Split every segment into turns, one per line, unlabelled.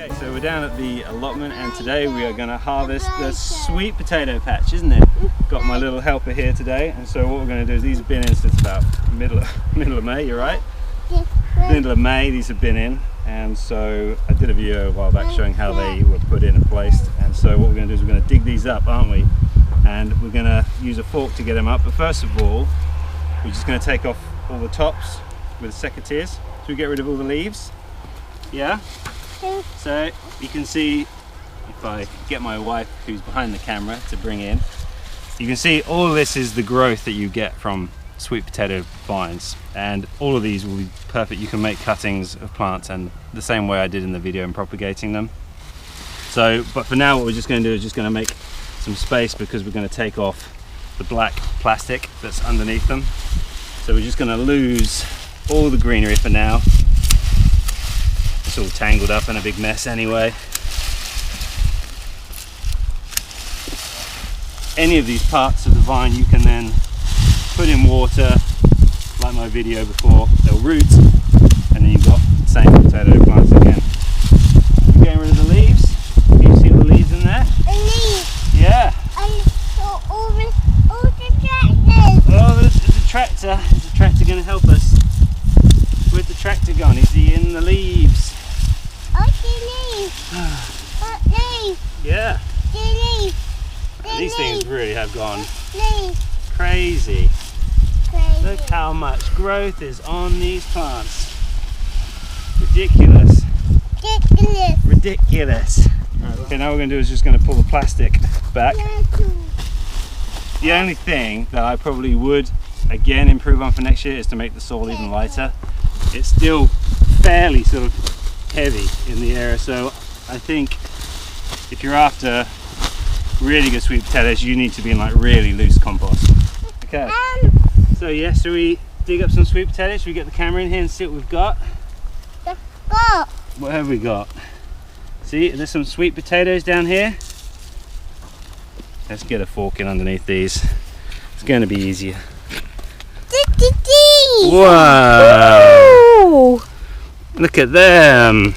Okay, so we're down at the allotment and today we are going to harvest the sweet potato patch, isn't it? Got my little helper here today, and so what we're going to do is, these have been in since about middle of May, you're right? Middle of May these have been in, and so I did a video a while back showing how they were put in and placed, and so what we're going to do is we're going to dig these up, aren't we? And we're going to use a fork to get them up, but first of all we're just going to take off all the tops with secateurs, so we get rid of all the leaves. Yeah? So you can see, if I get my wife who's behind the camera to bring in, you can see all this is the growth that you get from sweet potato vines, and all of these will be perfect. You can make cuttings of plants and the same way I did in the video in propagating them. So, but for now what we're just going to do is just going to make some space because we're going to take off the black plastic that's underneath them. So we're just going to lose all the greenery for now. It's all tangled up in a big mess anyway. Any of these parts of the vine you can then put in water, like my video before, they'll root, and then you've got the same potato plants again. We're getting rid of the leaves. Can you see all the leaves in there?
The leaves?
Yeah.
All the tractors.
Oh, there's a tractor. Is the tractor going to help us? Where's the tractor gone? Is he in the leaves?
Oh, the leaves. What leaves?
Yeah.
The leaves.
These things really have gone
Leaves.
crazy.
Crazy.
Look how much growth is on these plants. Ridiculous.
Ridiculous.
Ridiculous. Okay, now what we're going to do is just going to pull the plastic back. The only thing that I probably would again improve on for next year is to make the soil even lighter. It's still fairly sort of heavy in the area, so I think if you're after really good sweet potatoes you need to be in like really loose compost. Okay, so yeah, shall we dig up some sweet potatoes? Should we get the camera in here and see what we've got? What have we got? See, there's some sweet potatoes down here. Let's get a fork in underneath these. It's going to be easier. Wow! Look at them.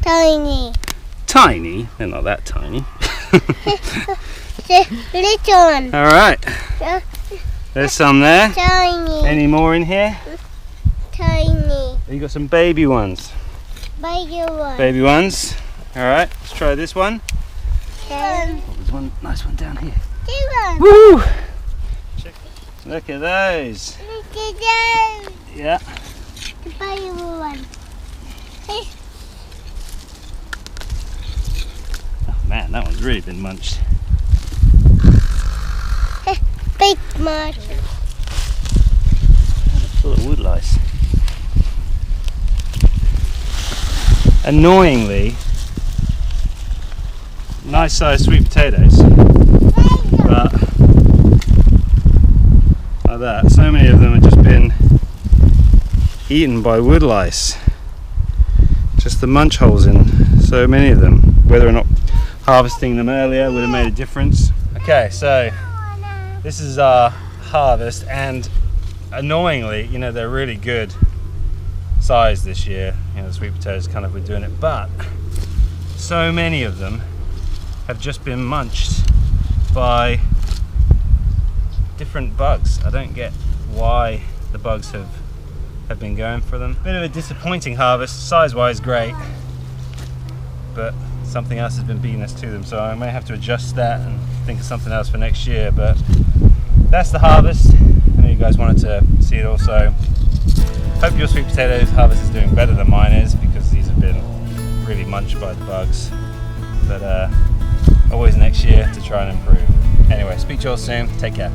Tiny.
Tiny? They're not that tiny.
The little one.
All right. There's some there.
Tiny.
Any more in here?
Tiny.
You got some baby ones.
Baby one.
Baby ones. All right. Let's try this one.
One.
Oh, there's one nice one down here.
One.
Woo! Look at those.
Look at those.
Yeah.
The baby one.
Oh man, that one's really been munched.
Big much.
Full of wood lice. Annoyingly, nice sized sweet potatoes, but like that, so many of them have just been eaten by wood lice. Just the munch holes in so many of them. Whether or not harvesting them earlier would have made a difference. Okay, so this is our harvest, and annoyingly, you know, they're really good size this year. You know, the sweet potatoes kind of were doing it, but so many of them have just been munched by different bugs. I don't get why the bugs have been going for them. Bit of a disappointing harvest, size-wise great, but something else has been beating us to them, so I may have to adjust that and think of something else for next year. But that's the harvest. I know you guys wanted to see it also. Hope your sweet potatoes harvest is doing better than mine is, because these have been really munched by the bugs. But always next year to try and improve. Anyway, speak to you all soon. Take care.